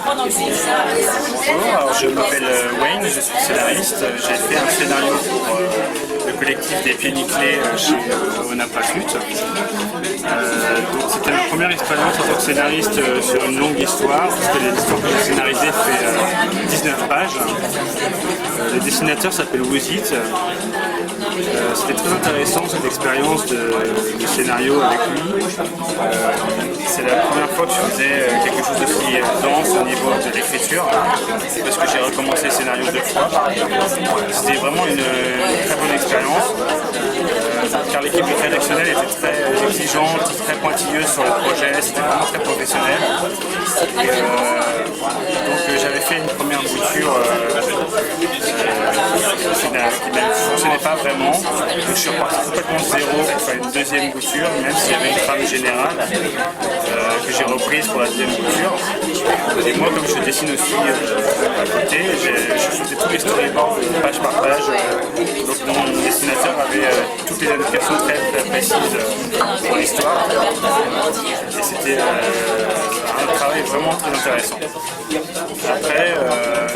Bonjour, alors je m'appelle Wayne, je suis scénariste. J'ai fait un scénario pour le collectif des Pieds Nickelés chez Onapa Flûte. Donc c'était ma première expérience en tant que scénariste sur une longue histoire, parce que l'histoire que j'ai scénarisée fait 19 pages. Le dessinateur s'appelle Wozit. C'était très intéressant cette expérience de scénario avec lui. C'est la première fois que je faisais quelque chose d'aussi dense au niveau de l'écriture, parce que j'ai recommencé le scénario 2 fois. C'était vraiment une très bonne expérience, car l'équipe rédactionnelle était très exigeante, très pointilleuse sur le projet, c'était vraiment très professionnel. Et, donc j'avais fait une première bouture qui ne fonctionnait pas vraiment. Donc je suis reparti complètement de zéro pour faire une deuxième bouture, même s'il y avait une trame générale que j'ai reprise pour la deuxième bouture. Et moi, comme je dessine aussi à côté, je faisais tous les storyboards page par page. Donc mon dessinateur avait toutes les indications très précises pour l'histoire. Et c'était un travail vraiment très intéressant. Après,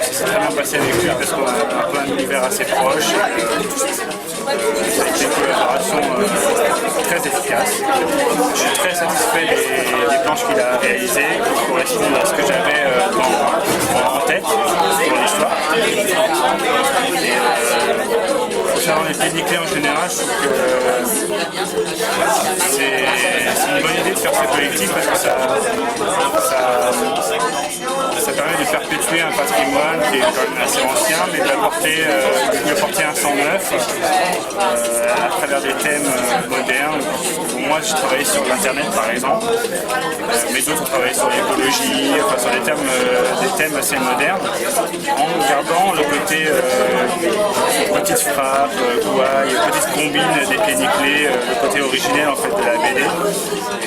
ça s'est très bien passé avec lui parce qu'on a un univers assez proche. Ça a été une collaboration très efficace. Je suis très satisfait des planches qu'il a réalisées qui correspondent à ce que j'avais en tête pour l'histoire. Concernant les Pieds Nickelés en général, je trouve que c'est une bonne idée de faire ce collectif parce que ça permet de perpétuer un patrimoine qui est quand même assez ancien, mais de lui apporter un sang neuf à travers des thèmes modernes. Pour moi, je travaille sur l'internet par exemple, mais d'autres ont travaillé sur l'écologie, enfin sur des thèmes assez modernes, en gardant le côté petite frappe, gouaille, petite combine des Pieds Nickelés, le côté originel en fait de la BD.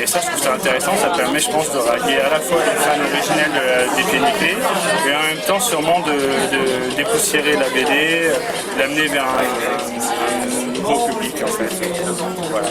Et ça, je trouve ça intéressant, ça permet, je pense, de rallier à la fois les fans originels des Pieds Nickelés, et en même temps sûrement de dépoussiérer la BD, l'amener vers un nouveau public en fait. Voilà.